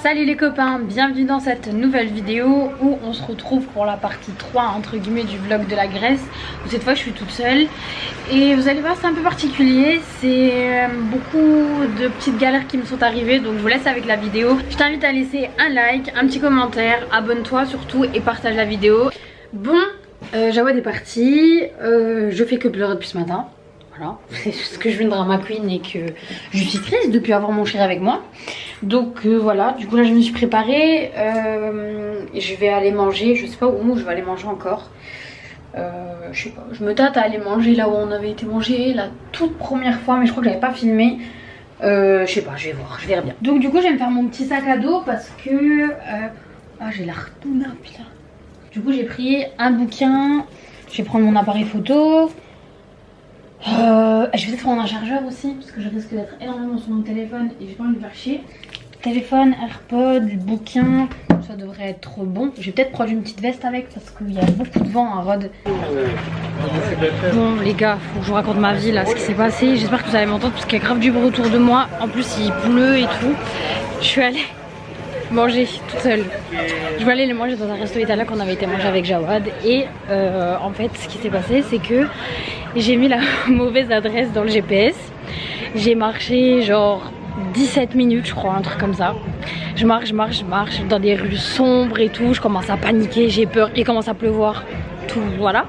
Salut les copains, bienvenue dans cette nouvelle vidéo où on se retrouve pour la partie 3 entre guillemets du vlog de la Grèce, où cette fois je suis toute seule et vous allez voir c'est un peu particulier, c'est beaucoup de petites galères qui me sont arrivées, donc je vous laisse avec la vidéo. Je t'invite à laisser un like, un petit commentaire, abonne-toi surtout et partage la vidéo. Bon, Jawad est parti, je fais que pleurer depuis ce matin. Voilà, c'est ce que je viens de drama queen et que je suis triste depuis avoir mon chéri avec moi. Donc voilà, du coup là je me suis préparée, je vais aller manger, je sais pas où je vais aller manger encore. Je sais pas, je me tâte à aller manger là où on avait été manger la toute première fois, mais je crois que j'avais pas filmé. Je sais pas, je vais voir, je verrai bien. Donc du coup je vais me faire mon petit sac à dos parce que... Ah j'ai la retourne, putain. Du coup j'ai pris un bouquin, je vais prendre mon appareil photo. Je vais peut-être prendre un chargeur aussi parce que je risque d'être énormément sur mon téléphone et j'ai pas envie de faire chier. Téléphone, AirPod, bouquin, ça devrait être bon. Je vais peut-être prendre une petite veste avec parce qu'il y a beaucoup de vent à Rhodes. Bon les gars, faut que je vous raconte ma vie là, ce qui s'est passé. J'espère que vous allez m'entendre parce qu'il y a grave du bruit autour de moi. En plus il pleut et tout. Je suis allée manger toute seule. Je vais aller les manger dans un resto italien qu'on avait été manger avec Jawad. Et en fait ce qui s'est passé c'est que j'ai mis la mauvaise adresse dans le GPS. J'ai marché genre 17 minutes je crois, un truc comme ça. Je marche dans des rues sombres et tout. Je commence à paniquer, j'ai peur, il commence à pleuvoir, tout voilà.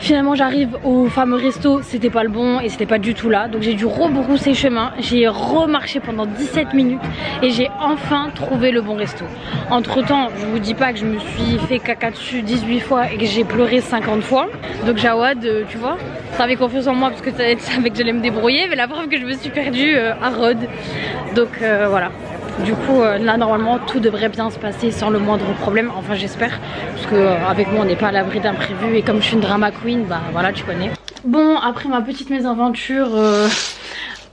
Finalement j'arrive au fameux resto, c'était pas le bon et c'était pas du tout là. Donc j'ai dû rebrousser chemin, j'ai remarché pendant 17 minutes et j'ai enfin trouvé le bon resto. Entre temps, je vous dis pas que je me suis fait caca dessus 18 fois et que j'ai pleuré 50 fois. Donc Jawad, tu vois, t'avais confiance en moi parce que tu savais que j'allais me débrouiller. Mais la preuve que je me suis perdue à Rhodes. Donc voilà. Du coup là normalement tout devrait bien se passer sans le moindre problème, enfin j'espère, parce que avec moi on n'est pas à l'abri d'imprévus et comme je suis une drama queen, bah voilà tu connais. Bon après ma petite mésaventure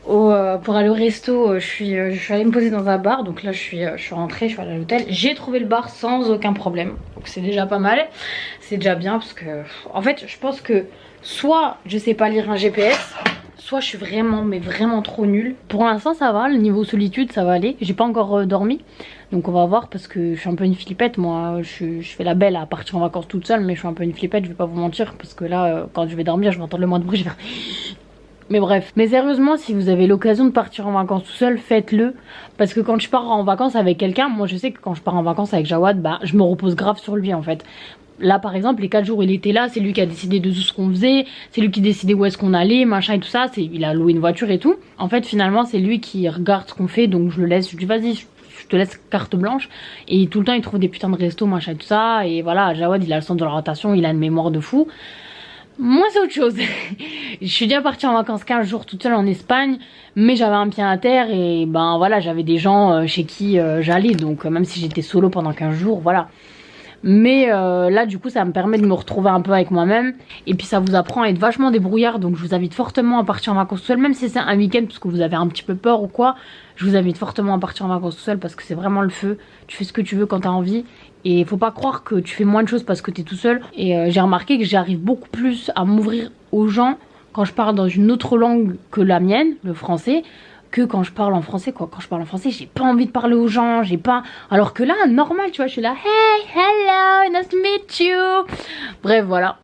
pour aller au resto, je suis allée me poser dans un bar, donc là je suis rentrée, je suis allée à l'hôtel, j'ai trouvé le bar sans aucun problème, donc c'est déjà pas mal, c'est déjà bien parce que en fait je pense que soit je sais pas lire un GPS, soit je suis vraiment mais vraiment trop nulle. Pour l'instant ça va, le niveau solitude ça va aller. J'ai pas encore dormi, donc on va voir parce que je suis un peu une flippette moi. Je fais la belle à partir en vacances toute seule, mais je suis un peu une flippette, je vais pas vous mentir, parce que là quand je vais dormir je vais entendre le moins de bruit, je vais faire... Mais bref, mais sérieusement si vous avez l'occasion de partir en vacances tout seul, faites-le. Parce que quand je pars en vacances avec quelqu'un, moi je sais que quand je pars en vacances avec Jawad, bah je me repose grave sur lui en fait. Là par exemple les 4 jours il était là, c'est lui qui a décidé de tout ce qu'on faisait, c'est lui qui décidait où est-ce qu'on allait, machin et tout ça, il a loué une voiture et tout. En fait finalement c'est lui qui regarde ce qu'on fait, donc je le laisse, je dis vas-y je te laisse carte blanche. Et tout le temps il trouve des putains de restos machin et tout ça. Et voilà, Jawad il a le sens de l'orientation, il a une mémoire de fou. Moi c'est autre chose. Je suis déjà partie en vacances 15 jours toute seule en Espagne, mais j'avais un pied à terre et ben voilà j'avais des gens chez qui j'allais, donc même si j'étais solo pendant 15 jours voilà. Mais là du coup ça me permet de me retrouver un peu avec moi-même. Et puis ça vous apprend à être vachement débrouillard. Donc je vous invite fortement à partir en vacances tout seul. Même si c'est un week-end parce que vous avez un petit peu peur ou quoi, je vous invite fortement à partir en vacances tout seul, parce que c'est vraiment le feu. Tu fais ce que tu veux quand t'as envie. Et faut pas croire que tu fais moins de choses parce que t'es tout seul. Et j'ai remarqué que j'arrive beaucoup plus à m'ouvrir aux gens quand je parle dans une autre langue que la mienne, le français, que quand je parle en français quoi. Quand je parle en français j'ai pas envie de parler aux gens, j'ai pas... Alors que là normal tu vois, je suis là hey hello nice to meet you. Bref voilà.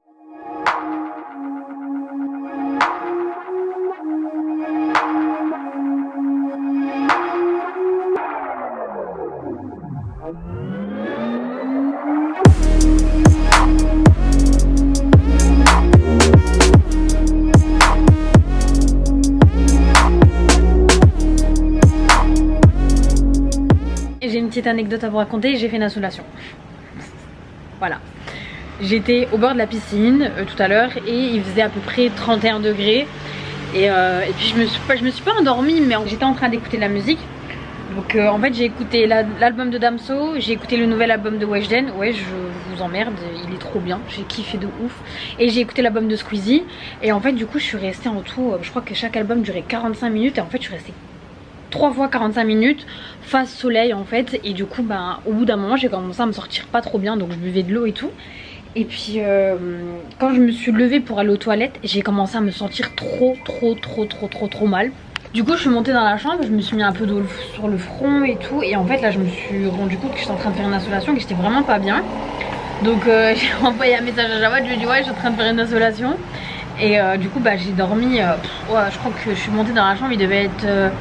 J'ai une petite anecdote à vous raconter, j'ai fait une insolation. Voilà. J'étais au bord de la piscine tout à l'heure et il faisait à peu près 31 degrés. Et puis je me suis pas endormie, mais j'étais en train d'écouter de la musique. Donc en fait j'ai écouté l'album de Damso, j'ai écouté le nouvel album de Weshden. Ouais je vous emmerde, il est trop bien, j'ai kiffé de ouf. Et j'ai écouté l'album de Squeezie. Et en fait du coup je suis restée en tout, je crois que chaque album durait 45 minutes. Et en fait je suis restée 3 fois 45 minutes face soleil en fait. Et du coup ben au bout d'un moment j'ai commencé à me sortir pas trop bien, donc je buvais de l'eau et tout. Et puis quand je me suis levée pour aller aux toilettes, j'ai commencé à me sentir trop mal. Du coup je suis montée dans la chambre, je me suis mis un peu d'eau sur le front et tout. Et en fait là je me suis rendu compte que j'étais en train de faire une insolation, que j'étais vraiment pas bien. Donc j'ai envoyé un message à Jawad, je lui ai dit ouais je suis en train de faire une insolation. Et du coup bah j'ai dormi, ouais, je crois que je suis montée dans la chambre, il devait être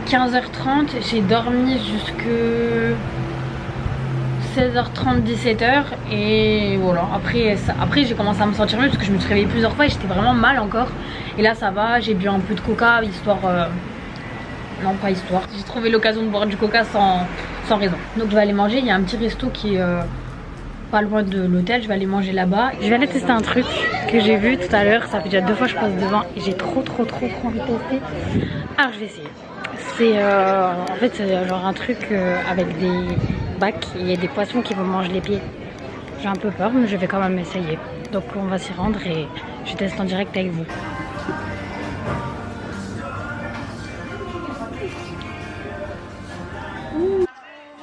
15h30. J'ai dormi jusque 16h30, 17h. Et voilà, après j'ai commencé à me sentir mieux parce que je me suis réveillée plusieurs fois et j'étais vraiment mal encore. Et là ça va, j'ai bu un peu de coca, histoire... non pas histoire, j'ai trouvé l'occasion de boire du coca sans raison. Donc je vais aller manger, il y a un petit resto qui est pas loin de l'hôtel, je vais aller manger là-bas. Je vais aller tester un truc que j'ai vu tout à l'heure, ça fait déjà 2 fois que je passe devant et j'ai trop envie de tester. Alors je vais essayer. C'est en fait c'est genre un truc avec des bacs et il y a des poissons qui vont manger les pieds. J'ai un peu peur mais je vais quand même essayer. Donc on va s'y rendre et je teste en direct avec vous.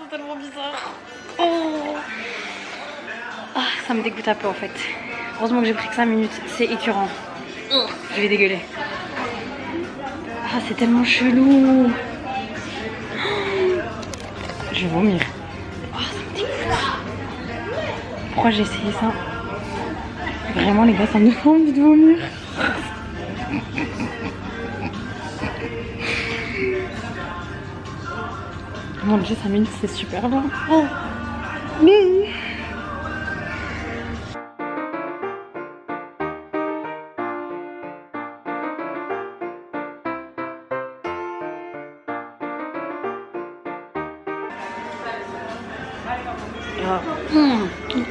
C'est tellement bizarre. Oh. Ah, ça me dégoûte un peu en fait. Heureusement que j'ai pris que 5 minutes, c'est écœurant. Je vais dégueuler. Ah, c'est tellement chelou. Je vais vomir. Oh, ça me dégoûte. Pourquoi j'ai essayé ça? Vraiment les gars, ça me fait envie de vomir. Mon dieu, 5 minutes c'est super long. Oh.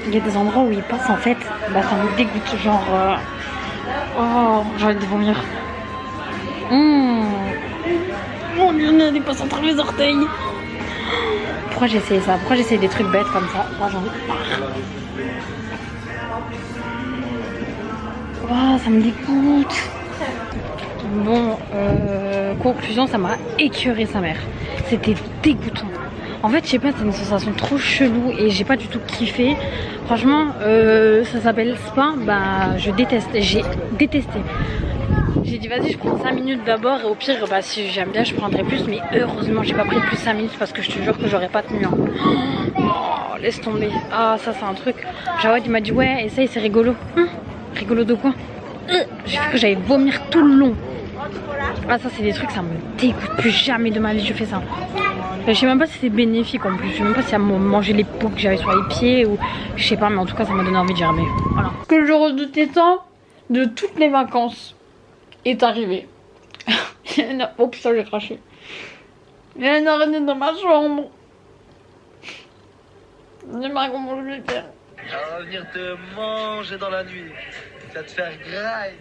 Il y a des endroits où ils passent en fait, bah ça me dégoûte, genre oh j'ai envie de vomir. Mon dieu, il y en a des passes entre les orteils. Pourquoi j'ai essayé ça? Pourquoi j'ai essayé des trucs bêtes comme ça? Moi j'en ai marre. Oh, ça me dégoûte. Bon, conclusion, ça m'a écœuré sa mère. C'était dégoûtant. En fait, je sais pas, c'est une sensation trop chelou et j'ai pas du tout kiffé. Franchement, ça s'appelle spa, bah je déteste, j'ai détesté. J'ai dit vas-y, je prends 5 minutes d'abord et au pire, bah si j'aime bien, je prendrai plus. Mais heureusement, j'ai pas pris plus 5 minutes parce que je te jure que j'aurais pas tenu. Oh, laisse tomber. Ah, ça c'est un truc. Jawad il m'a dit ouais, essaye, c'est rigolo. Rigolo de quoi? J'ai cru que j'allais vomir tout le long. Ah, ça c'est des trucs, ça me dégoûte. Plus jamais de ma vie je fais ça. Je sais même pas si c'est bénéfique en plus. Je sais même pas si ça m'a mangé les peaux que j'avais sur les pieds ou je sais pas, mais en tout cas ça m'a donné envie de germer. Voilà. Que je redoutais tant de toutes les vacances est arrivé. Oh putain, j'ai craché. Il y a une araignée dans ma chambre. Je sais pas comment je vais faire. Elle va venir te manger dans la nuit. Ça va te faire graille.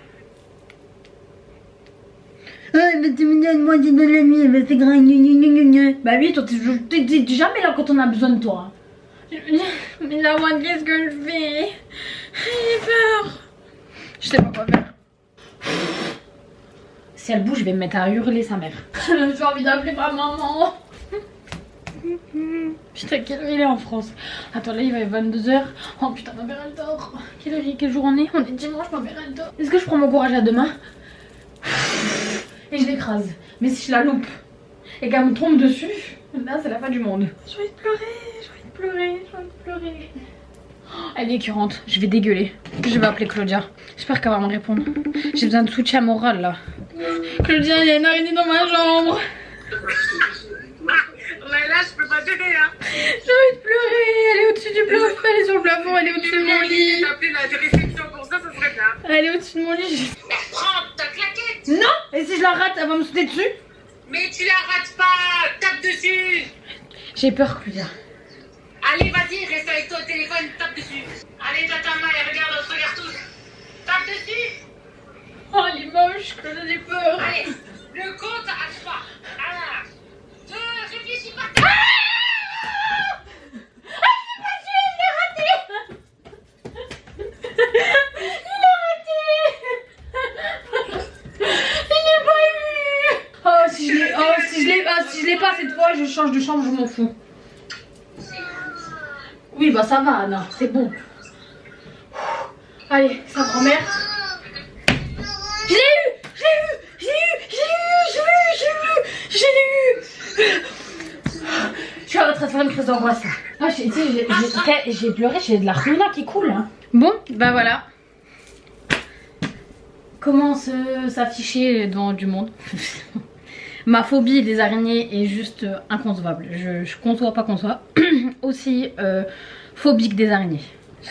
Ouais, mais tu me donnes manger dans la nuit, mais c'est graille. Bah oui, toi t'es jamais là quand on a besoin de toi. Mais là, moi, qu'est-ce que je fais? J'ai peur. Je sais pas quoi faire. Si elle bouge, je vais me mettre à hurler sa mère. J'ai envie d'appeler ma maman. Putain, quelle heure il est en France? Attends, là il va être 22h. Oh putain, ma mère elle dort. Quel jour on est? On est dimanche, ma mère elle dort. Est-ce que je prends mon courage à deux mains et je l'écrase? Mais si je la loupe et qu'elle me tombe dessus, là c'est la fin du monde. J'ai envie de pleurer, j'ai envie de pleurer. Oh, elle est écœurante, je vais dégueuler. Je vais appeler Claudia. J'espère qu'elle va me répondre. J'ai besoin de soutien moral là. Claudia, il y a une araignée dans ma chambre. Là, je peux pas t'aider, hein. J'ai envie de pleurer. Elle est au-dessus du plafond, elle est sur le plafond, elle est au-dessus de mon lit. T'appeler la réception pour ça, ça serait bien. Elle est au-dessus de mon lit. Mais prends ta claquette. Non. Et si je la rate, elle va me sauter dessus. Mais tu la rates pas, tape dessus. J'ai peur, Claudia. Allez, vas-y, reste avec toi au téléphone, tape dessus. Allez, donne ta main et regarde, on se regarde tous. Tape dessus. Oh, elle est moche, Claudia, j'ai peur. Allez, le compte à 3. 1, 2, réfléchis pas. Si je l'ai pas cette fois, je change de chambre, je m'en fous. Oui, bah ça va, Anna, c'est bon. Allez, sa grand-mère. Je l'ai eu. Je l'ai eu. Je suis en train de faire une crise d'angoisse. Ah, j'ai pleuré, j'ai de la runa qui coule. Hein. Bon, bah voilà. Comment s'afficher devant du monde. Ma phobie des araignées est juste inconcevable. Je conçois pas qu'on soit aussi phobique des araignées.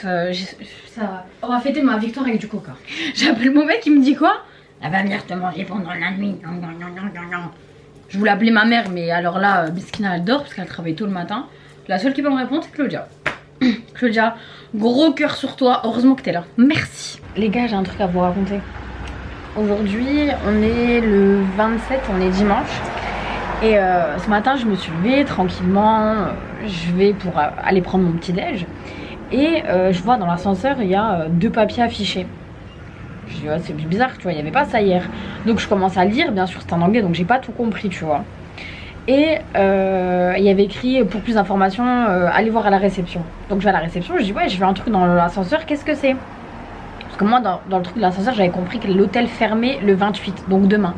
On va fêter ma victoire avec du coca. J'appelle mon mec, il me dit quoi? Elle va venir te manger pendant la nuit. Je voulais appeler ma mère, mais alors là, Biskina elle dort parce qu'elle travaille tôt le matin. La seule qui peut me répondre, c'est Claudia. Claudia, gros cœur sur toi. Heureusement que t'es là. Merci. Les gars, j'ai un truc à vous raconter. Aujourd'hui, on est le 27, on est dimanche. Et ce matin, je me suis levée tranquillement. Je vais pour aller prendre mon petit déj. Et je vois dans l'ascenseur, il y a 2 papiers affichés. Je dis, ouais, c'est bizarre, tu vois, il n'y avait pas ça hier. Donc je commence à lire, bien sûr, c'est en anglais, donc j'ai pas tout compris, tu vois. Et il y avait écrit, pour plus d'informations, allez voir à la réception. Donc je vais à la réception, je dis, ouais, je veux un truc dans l'ascenseur, qu'est-ce que c'est? Parce que moi, dans le truc de l'ascenseur, j'avais compris que l'hôtel fermait le 28, donc demain.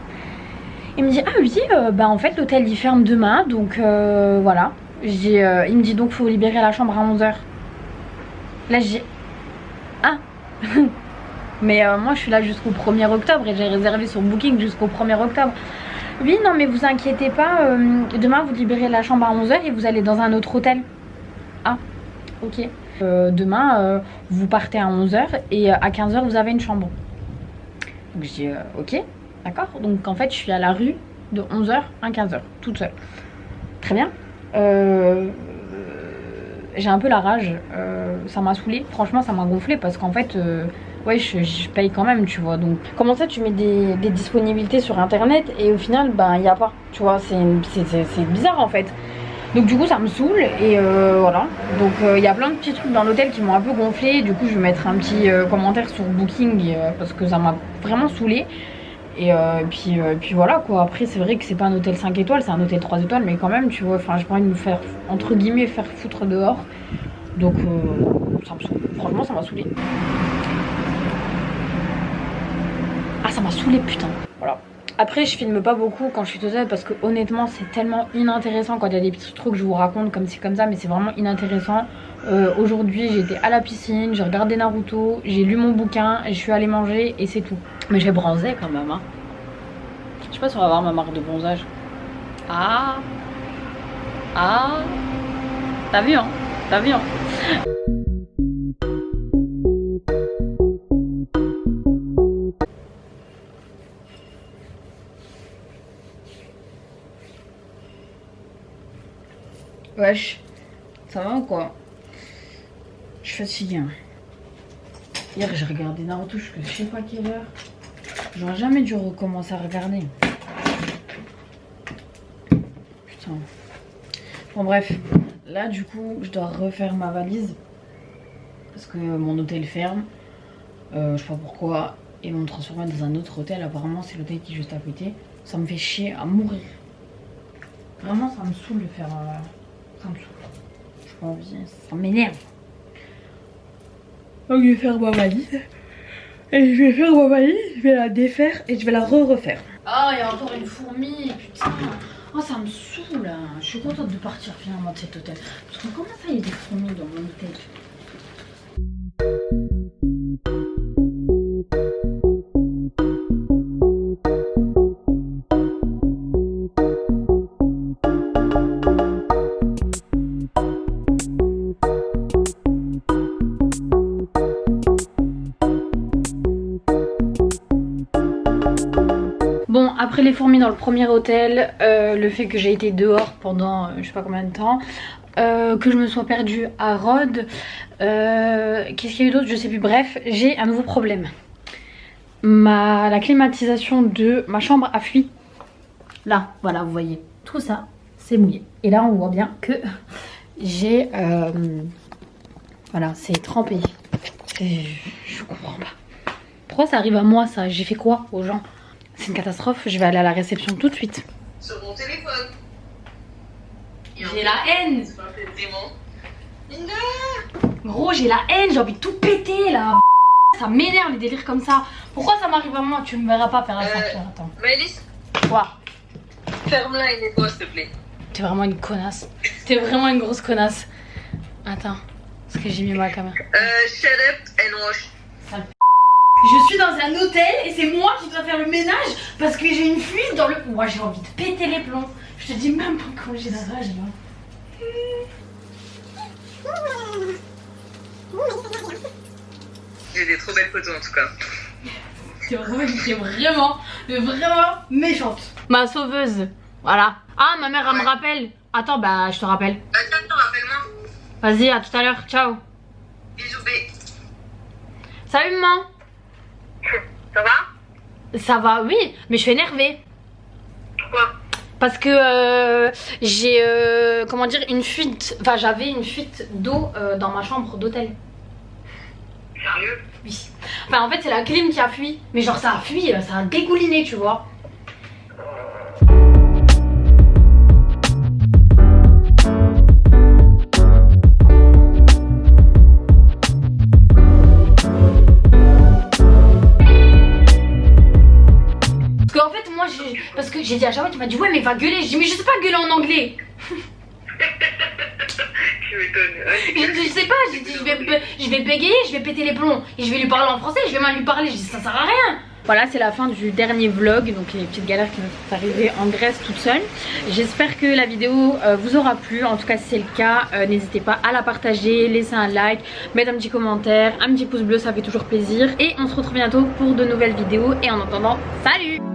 Il me dit, ah oui, bah en fait, l'hôtel il ferme demain, donc voilà. Je dis, il me dit, donc faut libérer la chambre à 11h. Là, je dis, ah. Mais moi, je suis là jusqu'au 1er octobre et j'ai réservé sur Booking jusqu'au 1er octobre. Oui, non, mais vous inquiétez pas, demain, vous libérez la chambre à 11h et vous allez dans un autre hôtel. Ah, ok. Demain, vous partez à 11h et à 15h, vous avez une chambre. Donc, je dis, ok, d'accord. Donc, en fait, je suis à la rue de 11h à 15h, toute seule. Très bien. J'ai un peu la rage. Ça m'a saoulée. Franchement, ça m'a gonflé parce qu'en fait... ouais, je paye quand même, tu vois. Donc, comment ça, tu mets des disponibilités sur internet et au final, ben, il n'y a pas, tu vois. C'est bizarre en fait. Donc, du coup, ça me saoule et voilà. Donc, il y a plein de petits trucs dans l'hôtel qui m'ont un peu gonflé. Du coup, je vais mettre un petit commentaire sur Booking parce que ça m'a vraiment saoulé. Et puis voilà quoi. Après, c'est vrai que c'est pas un hôtel 5 étoiles, c'est un hôtel 3 étoiles, mais quand même, tu vois. Enfin, j'ai pas envie de me faire, entre guillemets, faire foutre dehors. Donc, ça me saoule. Franchement, ça m'a saoulé. Ah, ça m'a saoulé, putain. Voilà. Après, je filme pas beaucoup quand je suis toute seule parce que honnêtement, c'est tellement inintéressant quand il y a des petits trucs que je vous raconte comme ci, comme ça, mais c'est vraiment inintéressant. Aujourd'hui, j'étais à la piscine, j'ai regardé Naruto, j'ai lu mon bouquin, je suis allée manger et c'est tout. Mais j'ai bronzé quand même, hein. Je sais pas si on va avoir ma marque de bronzage. Ah. Ah. T'as vu, hein? T'as vu, hein? Wesh, ça va ou quoi? Je suis fatiguée. Hein. Hier j'ai regardé Naruto jusqu'à je sais pas quelle heure. J'aurais jamais dû recommencer à regarder. Putain. Bon bref, là du coup je dois refaire ma valise. Parce que mon hôtel ferme. Je sais pas pourquoi. Ils vont me transformer dans un autre hôtel. Apparemment c'est l'hôtel qui est juste à côté. Ça me fait chier à mourir. Vraiment ça me saoule de faire... Ça me saoule. J'ai pas envie, ça m'énerve. Donc je vais faire ma valise. Et je vais faire ma valise, je vais la défaire et je vais la refaire. Ah, il y a encore une fourmi, putain. Oh, ça me saoule. Je suis contente de partir finalement de cet hôtel. Parce que comment ça, il y a des fourmis dans mon hôtel? Bon, après les fourmis dans le premier hôtel, le fait que j'ai été dehors pendant je sais pas combien de temps, que je me sois perdue à Rhodes, qu'est-ce qu'il y a eu d'autre, je sais plus, bref, j'ai un nouveau problème. La climatisation de ma chambre a fui. Là, voilà, vous voyez, tout ça, c'est mouillé. Et là, on voit bien que j'ai... voilà, c'est trempé. Je comprends pas. Pourquoi ça arrive à moi, ça? J'ai fait quoi aux gens? C'est une catastrophe, je vais aller à la réception tout de suite. Sur mon téléphone. J'ai la haine. Gros, j'ai la haine, j'ai envie de tout péter là. Ça m'énerve les délires comme ça. Pourquoi ça m'arrive à moi? Tu me verras pas faire un champion, attends. Maëlys, Quoi? Ferme-la et nettoie, s'il te plaît. T'es vraiment une connasse. T'es vraiment une grosse connasse. Attends, parce que j'ai mis ma caméra. Shut up and wash. Je suis dans un hôtel et c'est moi qui dois faire le ménage parce que j'ai une fuite dans le... Moi j'ai envie de péter les plombs. Je te dis même pas comment j'ai la rage là. J'ai des trop belles photos en tout cas. T'es vraiment méchante. Ma sauveuse. Voilà. Ah, ma mère elle me rappelle. Attends, bah je te rappelle. Attends, rappelle-moi. Vas-y, à tout à l'heure. Ciao. Bisous, B. Salut maman. Ça va? Ça va, oui, mais je suis énervée. Pourquoi? Parce que j'ai, comment dire, une fuite. Enfin, j'avais une fuite d'eau dans ma chambre d'hôtel. Sérieux? Oui. Enfin, en fait, c'est la clim qui a fui. Mais genre, ça a fui, ça a dégouliné, tu vois. Parce que j'ai dit à Jawad, tu m'as dit ouais mais va gueuler. Je dis mais je sais pas gueuler en anglais. Tu m'étonnes. Je sais pas, j'ai dit je vais bégayer, je vais péter les plombs. Et je vais lui parler en français, je vais mal lui parler. Je dis ça sert à rien. Voilà, c'est la fin du dernier vlog, donc les petites galères qui me sont arrivées en Grèce toute seule. J'espère que la vidéo vous aura plu. En tout cas, si c'est le cas, n'hésitez pas à la partager, laisser un like, mettre un petit commentaire, un petit pouce bleu, ça fait toujours plaisir. Et on se retrouve bientôt pour de nouvelles vidéos. Et en attendant, salut!